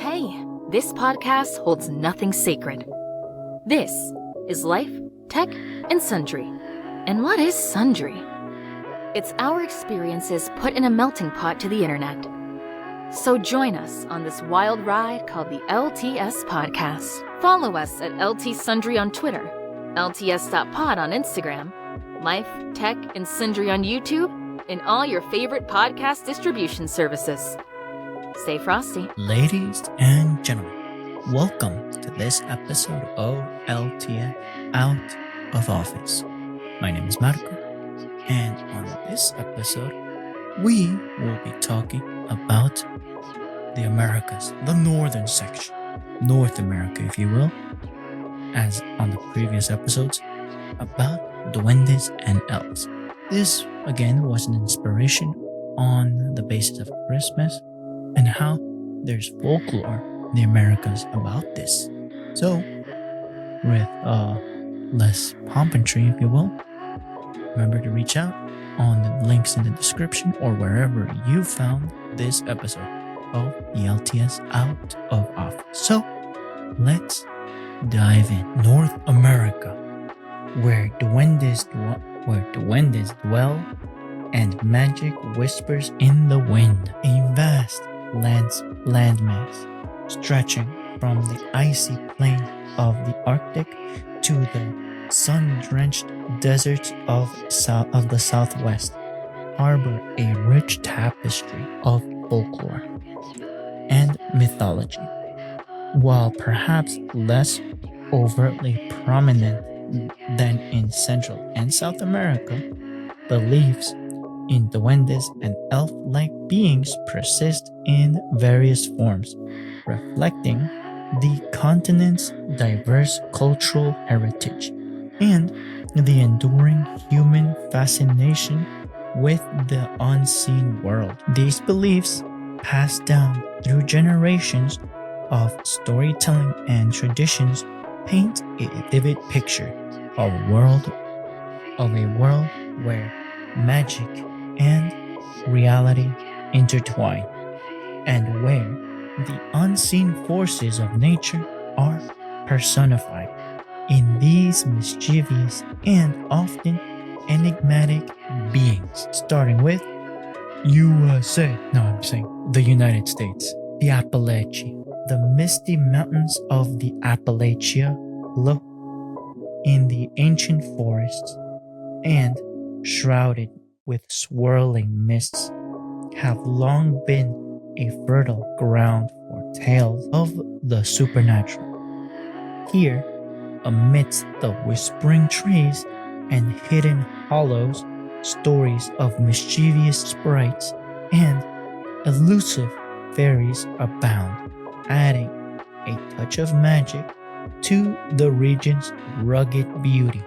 Hey, this podcast holds nothing sacred. This is Life, Tech, and Sundry. And what is Sundry? It's our experiences put in a melting pot to the internet. So join us on this wild ride called the LTS Podcast. Follow us at LT Sundry on Twitter, LTS.pod on Instagram, Life, Tech, and Sundry on YouTube, and all your favorite podcast distribution services. Stay frosty. Ladies and gentlemen, welcome to this episode of LTS Out of Office. My name is Marco, and on this episode, we will be talking about the Americas, the northern section, North America, if you will, as on the previous episodes, about Duendes and elves. This, again, was an inspiration on the basis of Christmas and how there's folklore in the Americas about this. So, with less pomp-and-tree, if you will, remember to reach out on the links in the description or wherever you found this episode of the LTS Out of Office. So, let's dive in. North America, where duendes dwell and magic whispers in the wind. A vast landmass stretching from the icy plain of the Arctic to the sun-drenched deserts of the Southwest harbor a rich tapestry of folklore and mythology. While perhaps less overtly prominent than in Central and South America, beliefs in duendes and elf-like beings persist in various forms, reflecting the continent's diverse cultural heritage and the enduring human fascination with the unseen world. These beliefs, passed down through generations of storytelling and traditions, paint a vivid picture of a world where magic and reality intertwine, and where the unseen forces of nature are personified in these mischievous and often enigmatic beings. Starting with USA. No, I'm saying the United States. The Appalachia. The misty mountains of the Appalachia low in the ancient forests and shrouded with swirling mists have long been a fertile ground for tales of the supernatural. Here, amidst the whispering trees and hidden hollows, stories of mischievous sprites and elusive fairies abound, adding a touch of magic to the region's rugged beauty.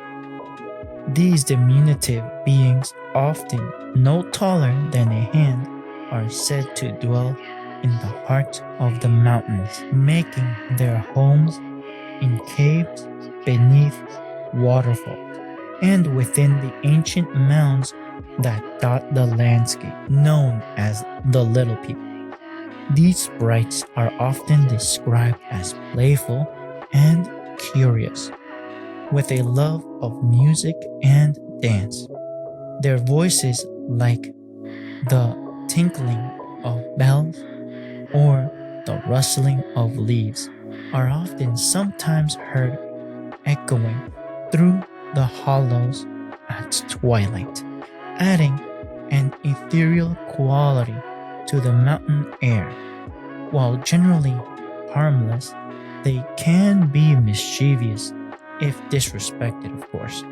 These diminutive beings, often no taller than a hand, are said to dwell in the heart of the mountains, making their homes in caves beneath waterfalls and within the ancient mounds that dot the landscape, known as the Little People. These sprites are often described as playful and curious, with a love of music and dance. Their voices, like the tinkling of bells or the rustling of leaves, are often sometimes heard echoing through the hollows at twilight, adding an ethereal quality to the mountain air. While generally harmless, they can be mischievous if disrespected, of course,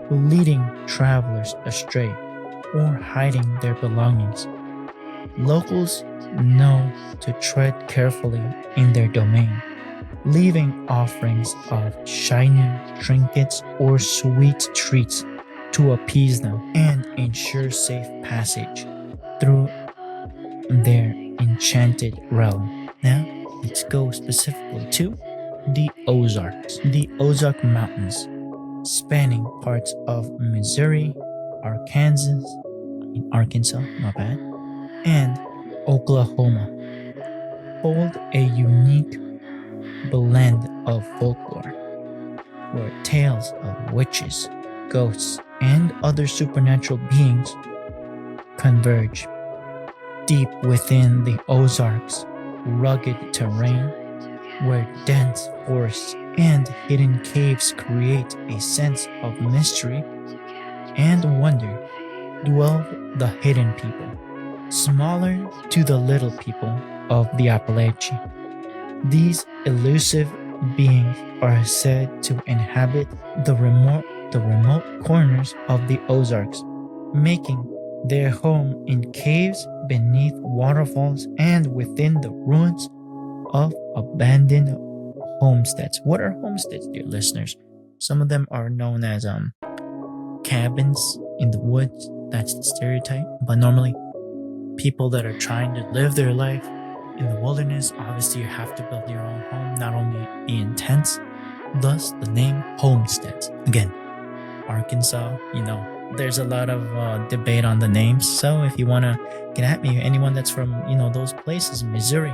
leading travelers astray or hiding their belongings. Locals know to tread carefully in their domain, leaving offerings of shiny trinkets or sweet treats to appease them and ensure safe passage through their enchanted realm. Now, let's go specifically to the Ozarks. The Ozark Mountains, spanning parts of Missouri, Arkansas, my bad, and Oklahoma, hold a unique blend of folklore where tales of witches, ghosts, and other supernatural beings converge. Deep within the Ozarks' rugged terrain, where dense forests and hidden caves create a sense of mystery and wonder, dwell the hidden people, smaller to the little people of the Appalachia. These elusive beings are said to inhabit the remote corners of the Ozarks, making their home in caves beneath waterfalls and within the ruins of abandoned homesteads. What are homesteads, dear listeners? Some of them are known as cabins in the woods. That's the stereotype. But normally, people that are trying to live their life in the wilderness, obviously, you have to build your own home, not only be in tents. Thus, the name homesteads. Again, Arkansas, there's a lot of debate on the names. So if you want to get at me, anyone that's from, those places, Missouri,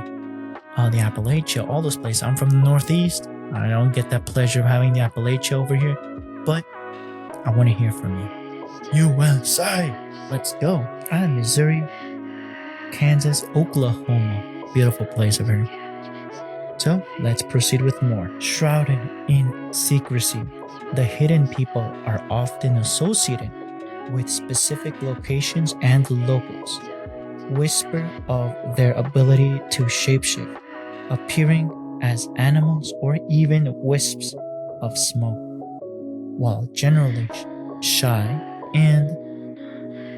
the Appalachia, all those places. I'm from the Northeast. I don't get that pleasure of having the Appalachia over here, but I want to hear from you. USA! Let's go. Missouri, Kansas, Oklahoma. Beautiful place I've heard. So let's proceed with more. Shrouded in secrecy, the hidden people are often associated with specific locations and locals. Whisper of their ability to shapeshift, appearing as animals or even wisps of smoke. While generally shy and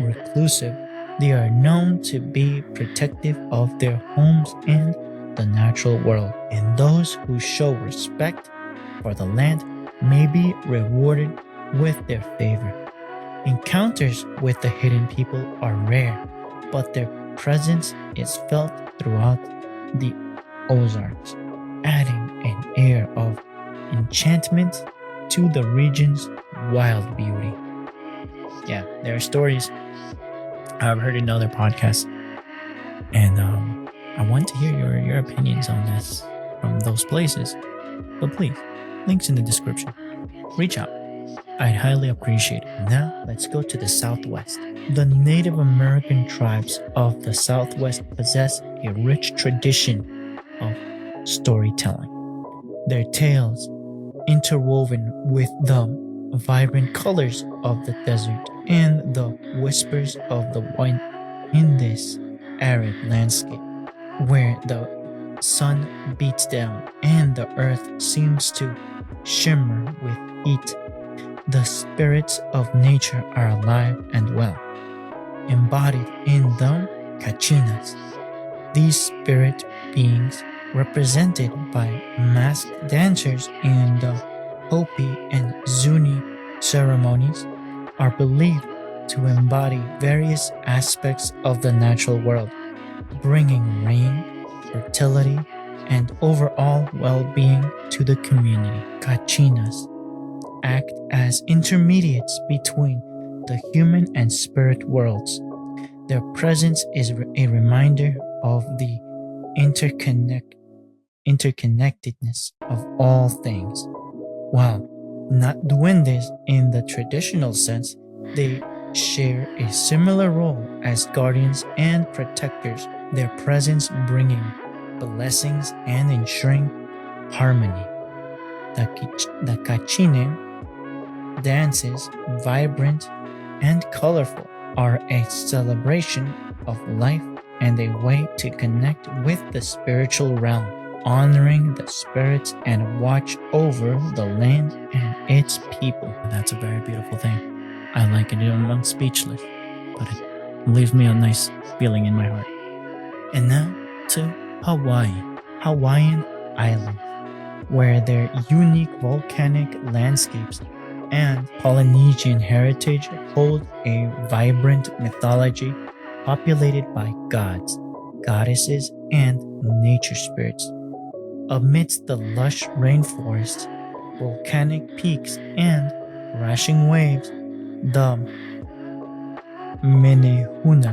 reclusive, they are known to be protective of their homes and the natural world, and those who show respect for the land may be rewarded with their favor. Encounters with the hidden people are rare, but their presence is felt throughout the Ozarks, adding an air of enchantment to the region's wild beauty. Yeah, there are stories I've heard in other podcasts, and I want to hear your opinions on this from those places. But please, links in the description. Reach out. I'd highly appreciate it. Now, let's go to the Southwest. The Native American tribes of the Southwest possess a rich tradition of storytelling. Their tales, interwoven with the vibrant colors of the desert and the whispers of the wind in this arid landscape, where the sun beats down and the earth seems to shimmer with heat. The spirits of nature are alive and well, embodied in the Kachinas. These spirit beings, represented by masked dancers in the Hopi and Zuni ceremonies, are believed to embody various aspects of the natural world, bringing rain, fertility, and overall well-being to the community. Kachinas act as intermediates between the human and spirit worlds. Their presence is a reminder of the interconnectedness of all things. While not duendes in the traditional sense, they share a similar role as guardians and protectors, their presence bringing blessings and ensuring harmony. The Kachine dances, vibrant and colorful, are a celebration of life and a way to connect with the spiritual realm, honoring the spirits and watch over the land and its people. That's a very beautiful thing. I like it. I'm speechless, but it leaves me a nice feeling in my heart. And now to Hawaii, Hawaiian Islands, where their unique volcanic landscapes and Polynesian heritage hold a vibrant mythology populated by gods, goddesses, and nature spirits. Amidst the lush rainforests, volcanic peaks, and crashing waves, the Menehune,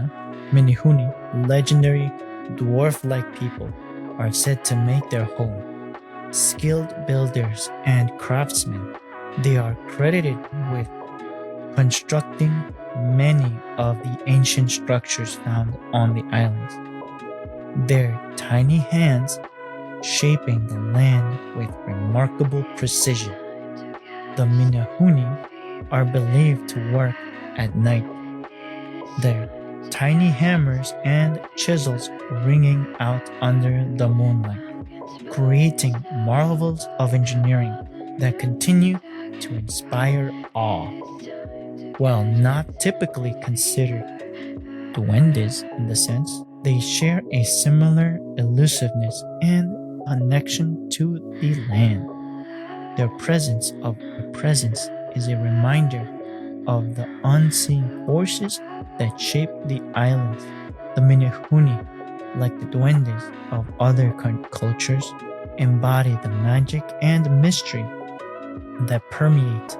legendary dwarf-like people, are said to make their home. Skilled builders and craftsmen, they are credited with constructing many of the ancient structures found on the islands. Their tiny hands shaping the land with remarkable precision. The Minahuni are believed to work at night, their tiny hammers and chisels ringing out under the moonlight, creating marvels of engineering that continue to inspire awe. While not typically considered duendes in the sense, they share a similar elusiveness and connection to the land. Their presence is a reminder of the unseen forces that shape the islands. The Minihuni, like the duendes of other cultures, embody the magic and mystery that permeate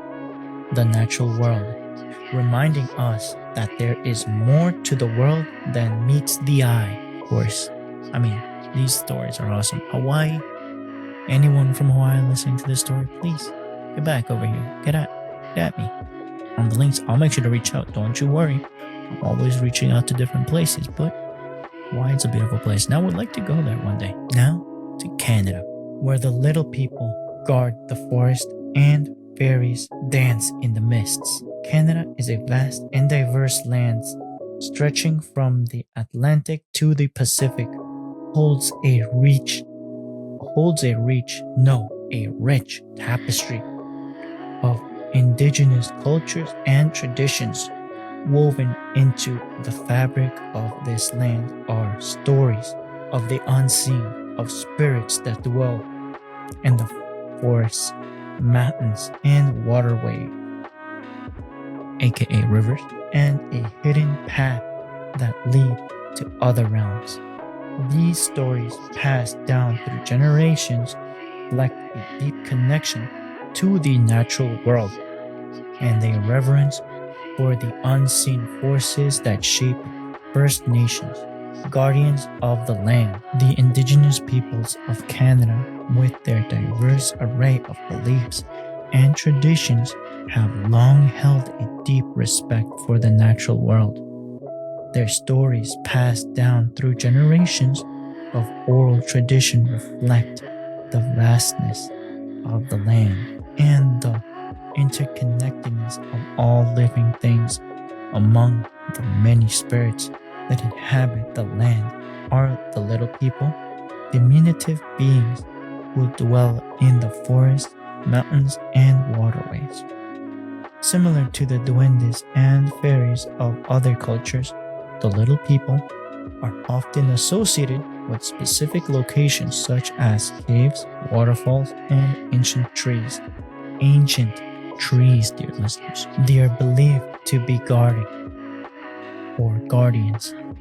the natural world, reminding us that there is more to the world than meets the eye. Of course, these stories are awesome. Hawaii, anyone from Hawaii listening to this story, please get back over here. Get at me. On the links, I'll make sure to reach out. Don't you worry. I'm always reaching out to different places, but Hawaii's a beautiful place. Now I would like to go there one day. Now to Canada, where the little people guard the forest and fairies dance in the mists. Canada is a vast and diverse land stretching from the Atlantic to the Pacific, a rich tapestry of indigenous cultures and traditions. Woven into the fabric of this land are stories of the unseen, of spirits that dwell in the forests, mountains, and waterways, aka rivers, and a hidden path that lead to other realms. These stories passed down through generations reflect a deep connection to the natural world and a reverence for the unseen forces that shape First Nations, guardians of the land. The indigenous peoples of Canada, with their diverse array of beliefs and traditions, have long held a deep respect for the natural world. Their stories passed down through generations of oral tradition reflect the vastness of the land and the interconnectedness of all living things. Among the many spirits that inhabit the land are the little people, diminutive beings who dwell in the forest, mountains, and waterways. Similar to the duendes and fairies of other cultures, the little people are often associated with specific locations such as caves, waterfalls, and ancient trees. Ancient trees, dear listeners. They are believed to be guardians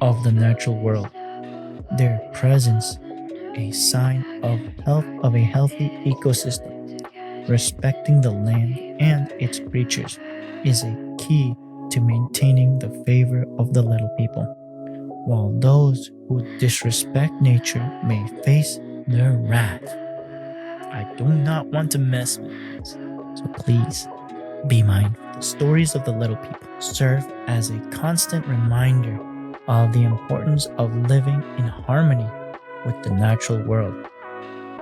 of the natural world. Their presence, a sign of health of a healthy ecosystem. Respecting the land and its creatures is a key to maintaining the favor of the little people, while those who disrespect nature may face their wrath. I do not want to mess with this, so please be mindful. The stories of the little people serve as a constant reminder of the importance of living in harmony with the natural world.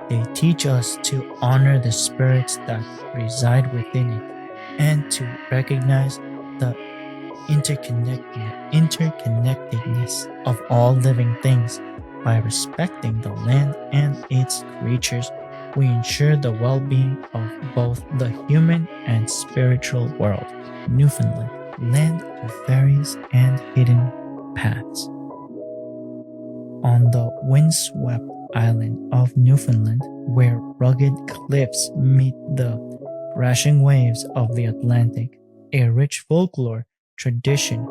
They teach us to honor the spirits that reside within it and to recognize the interconnectedness of all living things. By respecting the land and its creatures, we ensure the well-being of both the human and spiritual world. Newfoundland, land of fairies and hidden paths. On the windswept island of Newfoundland, where rugged cliffs meet the crashing waves of the Atlantic, a rich folklore tradition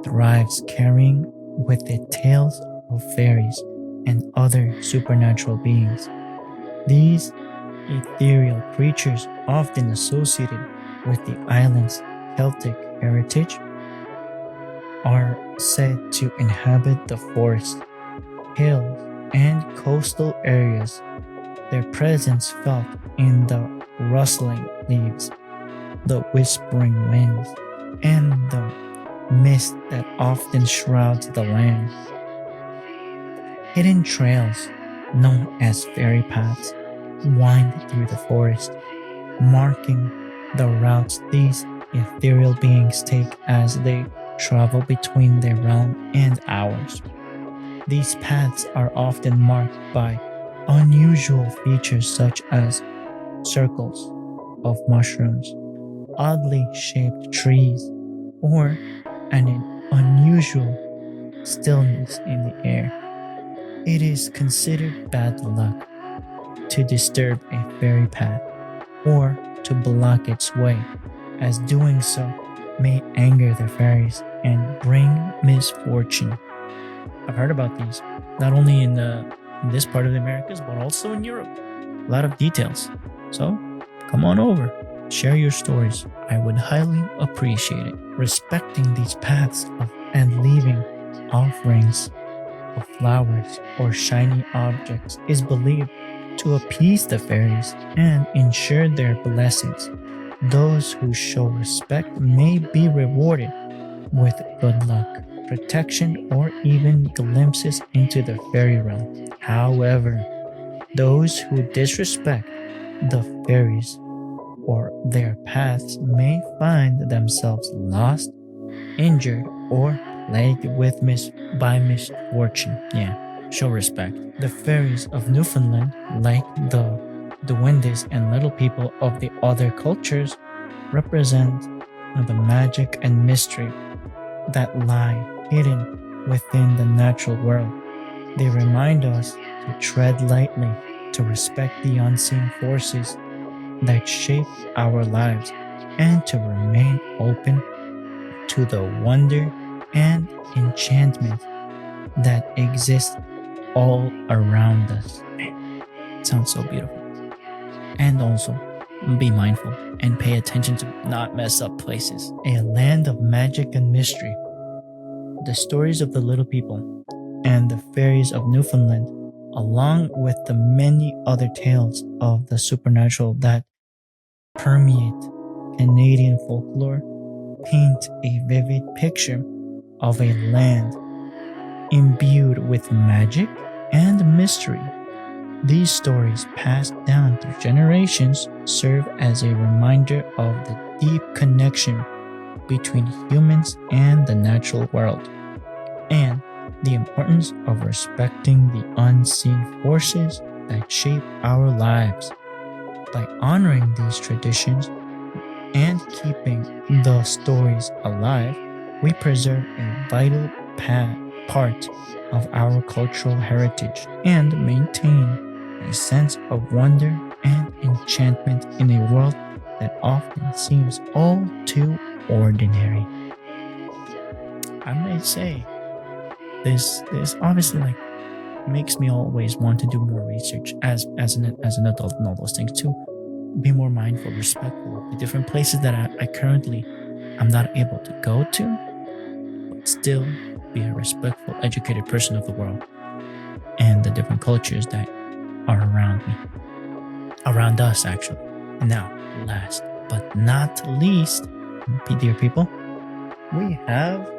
thrives, carrying with it tales of fairies and other supernatural beings. These ethereal creatures, often associated with the island's Celtic heritage, are said to inhabit the forests, hills, and coastal areas. Their presence felt in the rustling leaves, the whispering winds, and the mist that often shrouds the land. Hidden trails, known as fairy paths, wind through the forest, marking the routes these ethereal beings take as they travel between their realm and ours. These paths are often marked by unusual features such as circles of mushrooms, oddly shaped trees, or an unusual stillness in the air. It is considered bad luck to disturb a fairy path or to block its way, as doing so may anger the fairies and bring misfortune. I've heard about these, not only in this part of the Americas, but also in Europe. A lot of details. So come on over, share your stories. I would highly appreciate it. Respecting these paths and leaving offerings of flowers or shiny objects is believed to appease the fairies and ensure their blessings. Those who show respect may be rewarded with good luck, protection, or even glimpses into the fairy realm. However, those who disrespect the fairies or their paths may find themselves lost, injured, or plagued by misfortune. Yeah, show respect. The fairies of Newfoundland, like the Duendes and little people of the other cultures, represent the magic and mystery that lie hidden within the natural world. They remind us to tread lightly, to respect the unseen forces that shape our lives, and to remain open to the wonder and enchantment that exists all around us. It sounds so beautiful. And also, be mindful and pay attention to not mess up places. A land of magic and mystery. The stories of the little people and the fairies of Newfoundland, along with the many other tales of the supernatural that permeate Canadian folklore, paint a vivid picture of a land imbued with magic and mystery. These stories, passed down through generations, serve as a reminder of the deep connection between humans and the natural world, and the importance of respecting the unseen forces that shape our lives. By honoring these traditions and keeping the stories alive, we preserve a vital part of our cultural heritage and maintain a sense of wonder and enchantment in a world that often seems all too ordinary. I may say, this obviously makes me always want to do more research as an adult and all those things, to be more mindful, respectful of the different places that I currently I'm not able to go to, but still be a respectful, educated person of the world and the different cultures that are around me, around us actually. And now, last but not least, dear people, we have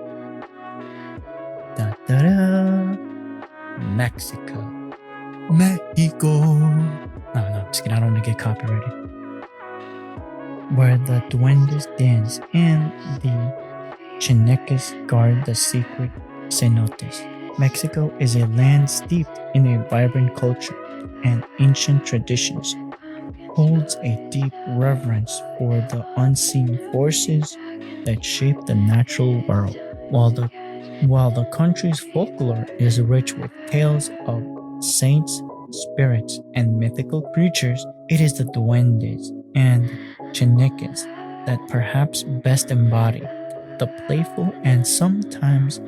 Mexico. No, I'm just kidding. I don't want to get copyrighted. Where the Duendes dance and the Chinecas guard the secret cenotes. Mexico is a land steeped in a vibrant culture and ancient traditions, holds a deep reverence for the unseen forces that shape the natural world. While the country's folklore is rich with tales of saints, spirits, and mythical creatures, it is the duendes and chinecas that perhaps best embody the playful and sometimes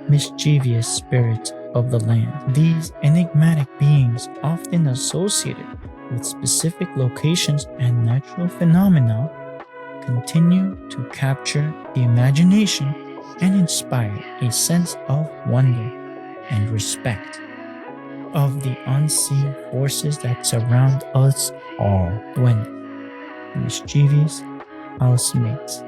mischievous spirits of the land. These enigmatic beings, often associated with specific locations and natural phenomena, continue to capture the imagination and inspire a sense of wonder and respect. of the unseen forces that surround us all. Duendes, mischievous housemates.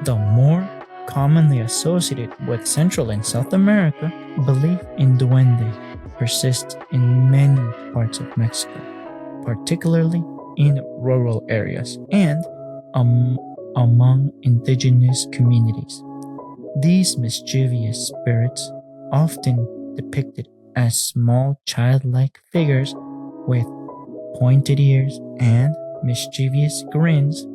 The more commonly associated with Central and South America, belief in duendes persists in many parts of Mexico, particularly in rural areas and among indigenous communities. These mischievous spirits, often depicted as small childlike figures with pointed ears and mischievous grins,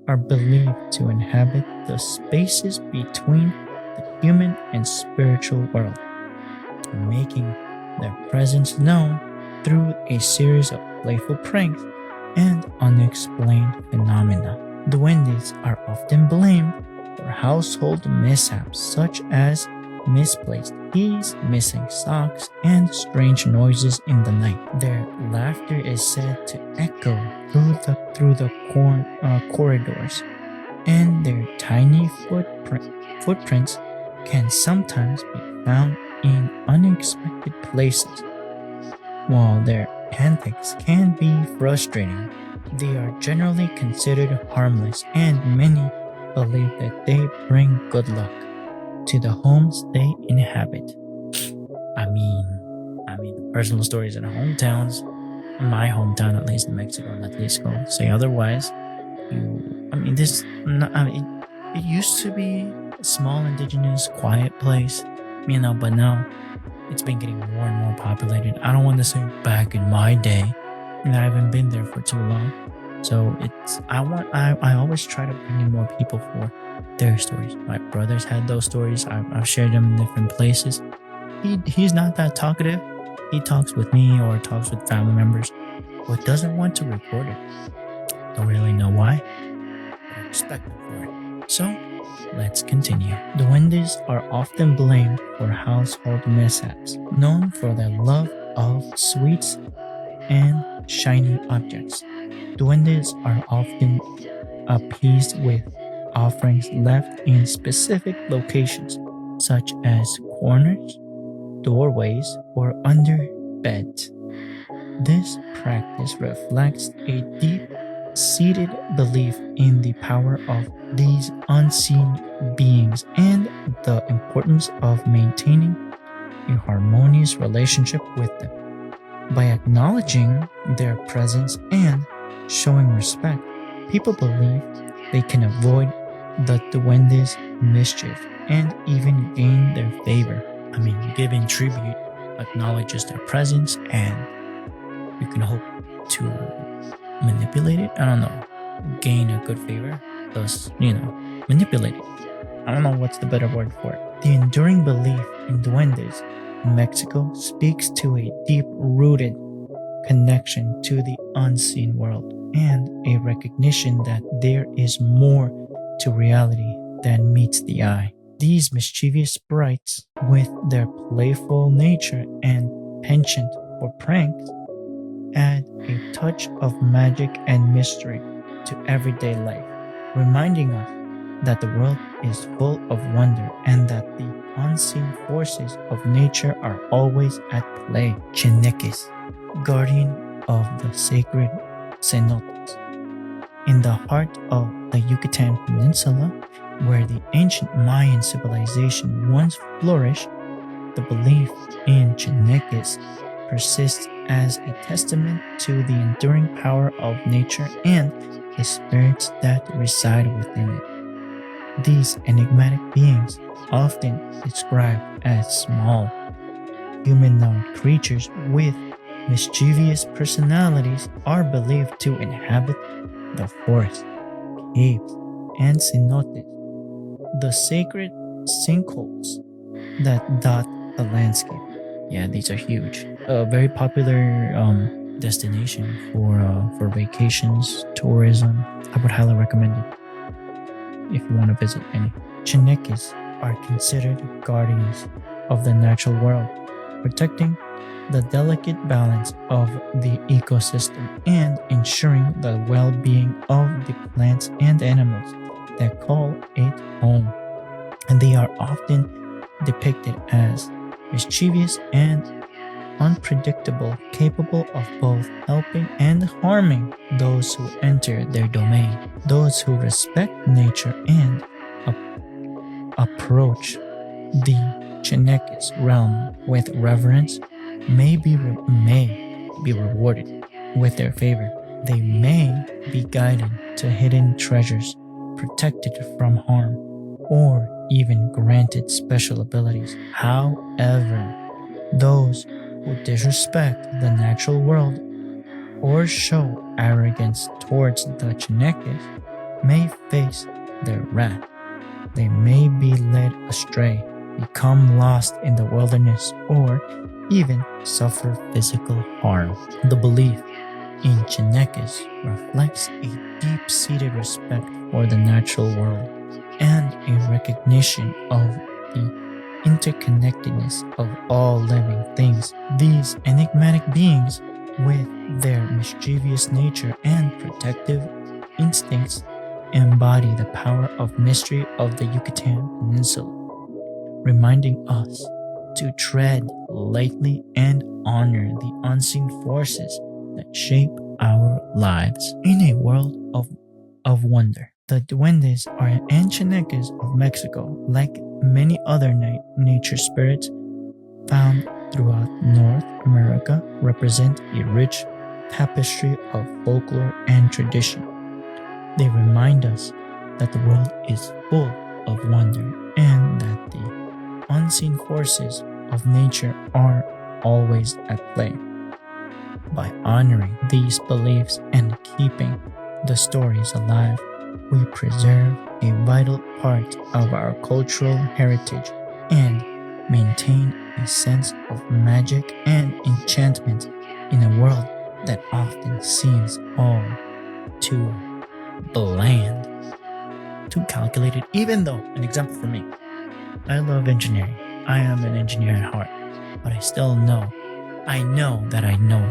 are believed to inhabit the spaces between the human and spiritual world, making their presence known through a series of playful pranks and unexplained phenomena. Duendes are often blamed for household mishaps such as misplaced keys, missing socks, and strange noises in the night. Their laughter is said to echo through the corridors, and their tiny footprints can sometimes be found in unexpected places. While their antics can be frustrating, they are generally considered harmless, and many believe that they bring good luck to the homes they inhabit. The personal stories in hometowns, my hometown at least in Mexico, not Jalisco, say otherwise. This, it used to be a small, indigenous, quiet place, but now it's been getting more and more populated. I don't want to say back in my day, and I haven't been there for too long. So I always try to bring in more people for their stories. My brothers had those stories. I've shared them in different places. He's not that talkative. He talks with me or talks with family members, but doesn't want to record it. Don't really know why, but I respect him for it. So let's continue. Duendes are often blamed for household mishaps, known for their love of sweets and shiny objects. Duendes are often appeased with offerings left in specific locations, such as corners, doorways, or under beds. This practice reflects a deep-seated belief in the power of these unseen beings and the importance of maintaining a harmonious relationship with them. By acknowledging their presence and showing respect, people believe they can avoid the duendes' mischief and even gain their favor. Giving tribute acknowledges their presence, and you can hope to manipulate it. I don't know. Gain a good favor, thus, manipulate it. I don't know what's the better word for it. The enduring belief in duendes in Mexico speaks to a deep-rooted connection to the unseen world and a recognition that there is more to reality than meets the eye. These mischievous sprites, with their playful nature and penchant for pranks, add a touch of magic and mystery to everyday life, reminding us that the world is full of wonder and that the unseen forces of nature are always at play. Chineques, guardian of the sacred cenotes. In the heart of the Yucatan Peninsula, where the ancient Mayan civilization once flourished, the belief in Chineques persists as a testament to the enduring power of nature and the spirits that reside within it. These enigmatic beings, often described as small, humanoid creatures with mischievous personalities, are believed to inhabit the forests, caves, and cenotes, the sacred sinkholes that dot the landscape. Yeah, these are huge. A very popular destination for vacations, tourism. I would highly recommend it if you want to visit any. Chineques are considered guardians of the natural world, protecting the delicate balance of the ecosystem and ensuring the well-being of the plants and animals that call it home. And they are often depicted as mischievous and unpredictable, capable of both helping and harming those who enter their domain. Those who respect nature and approach the Chinekis realm with reverence may be rewarded with their favor. They may be guided to hidden treasures, protected from harm, or even granted special abilities. However, those who disrespect the natural world or show arrogance towards the Chinekis may face their wrath. They may be led astray, become lost in the wilderness, or even suffer physical harm. The belief in Chinekis reflects a deep-seated respect for the natural world and a recognition of the interconnectedness of all living things. These enigmatic beings, with their mischievous nature and protective instincts, embody the power of mystery of the Yucatan Peninsula, reminding us to tread lightly and honor the unseen forces that shape our lives. In a world of wonder, the Duendes are Enchanting of Mexico. Like many other nature spirits found throughout North America, represent a rich tapestry of folklore and tradition. They remind us that the world is full of wonder and that the unseen forces of nature are always at play. By honoring these beliefs and keeping the stories alive, we preserve a vital part of our cultural heritage and maintain a sense of magic and enchantment in a world that often seems all too bland, too calculated. Even though, an example for me, I love engineering. I am an engineer at heart, but I know that I know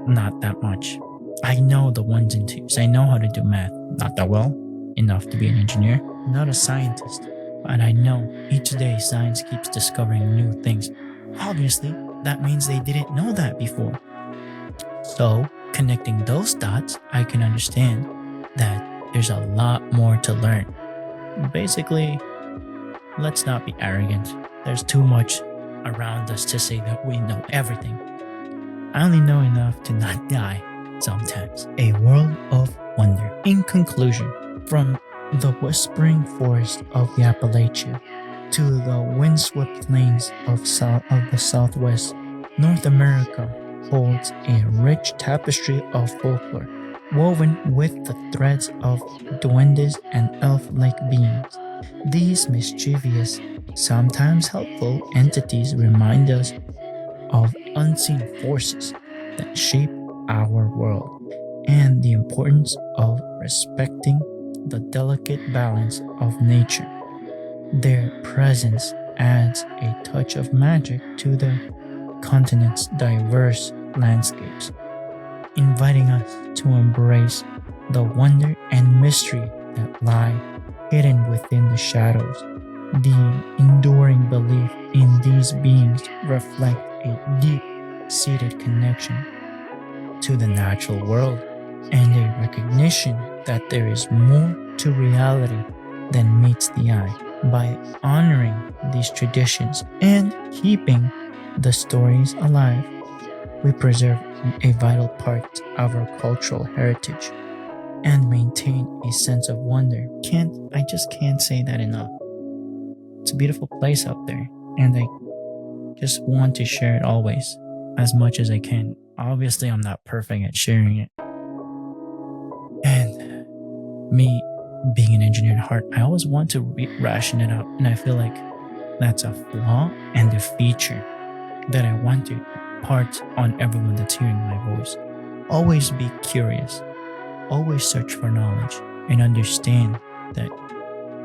not that much. I know the ones and twos. I know how to do math, not that well, enough to be an engineer. I'm not a scientist, but I know each day science keeps discovering new things. Obviously, that means they didn't know that before. So, connecting those dots, I can understand that there's a lot more to learn. Basically, let's not be arrogant. There's too much around us to say that we know everything. I only know enough to not die sometimes. A world of wonder. In conclusion, from the whispering forest of the Appalachia to the windswept plains of the Southwest, North America holds a rich tapestry of folklore, woven with the threads of duendes and elf-like beings. These mischievous, sometimes helpful entities remind us of unseen forces that shape our world and the importance of respecting the delicate balance of nature. Their presence adds a touch of magic to the continent's diverse landscapes, inviting us to embrace the wonder and mystery that lie hidden within the shadows. The enduring belief in these beings reflect a deep-seated connection to the natural world and a recognition that there is more to reality than meets the eye. By honoring these traditions and keeping the stories alive, we preserve a vital part of our cultural heritage and maintain a sense of wonder. I just can't say that enough. It's a beautiful place out there, and I just want to share it always, as much as I can. Obviously, I'm not perfect at sharing it. And me being an engineer at heart, I always want to ration it out, and I feel like that's a flaw and a feature that I want to impart on everyone that's hearing my voice. Always be curious. Always search for knowledge and understand that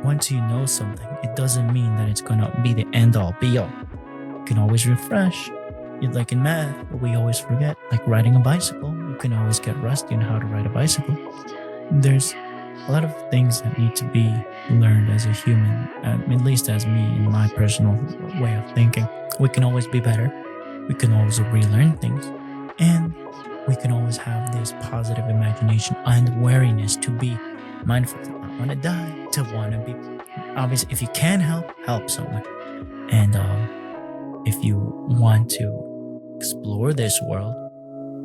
once you know something, it doesn't mean that it's going to be the end-all be-all. You can always refresh. Like in math, we always forget, like riding a bicycle. You can always get rusty on how to ride a bicycle. There's a lot of things that need to be learned as a human, at least as me in my personal way of thinking. We can always be better. We can always relearn things, and we can always have this positive imagination and wariness to be mindful to not want to die, to want to be obvious. If you can help someone. And if you want to explore this world,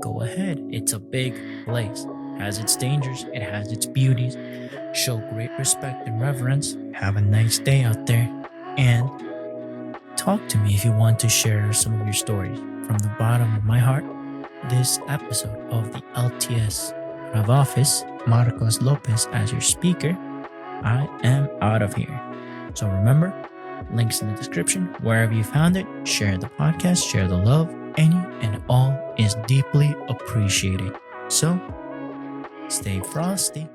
go ahead. It's a big place. It has its dangers, it has its beauties. Show great respect and reverence. Have a nice day out there. And talk to me if you want to share some of your stories. From the bottom of my heart, this episode of the LTS out of office, Marcos Lopez as your speaker, I am out of here. So remember, links in the description. Wherever you found it, share the podcast, share the love. Any and all is deeply appreciated. So, stay frosty.